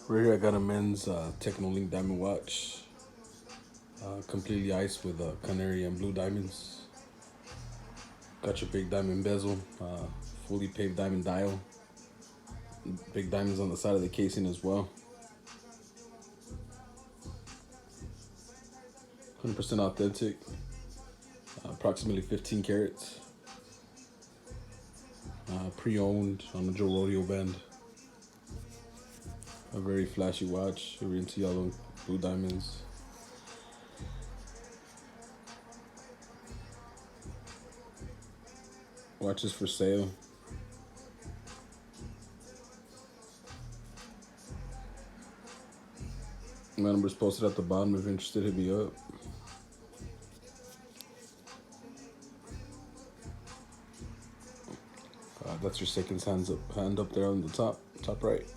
Right here I got a men's Technolink diamond watch, completely iced with canary and blue diamonds. Got your big diamond bezel, fully paved diamond dial, big diamonds on the side of the casing as well. 100% authentic, approximately 15 carats. Pre-owned on the Joe Rodeo band. A very flashy watch. We're into yellow, blue diamonds. Watch is for sale. My number's posted at the bottom. If you're interested, hit me up. That's your second hand up there on the top right.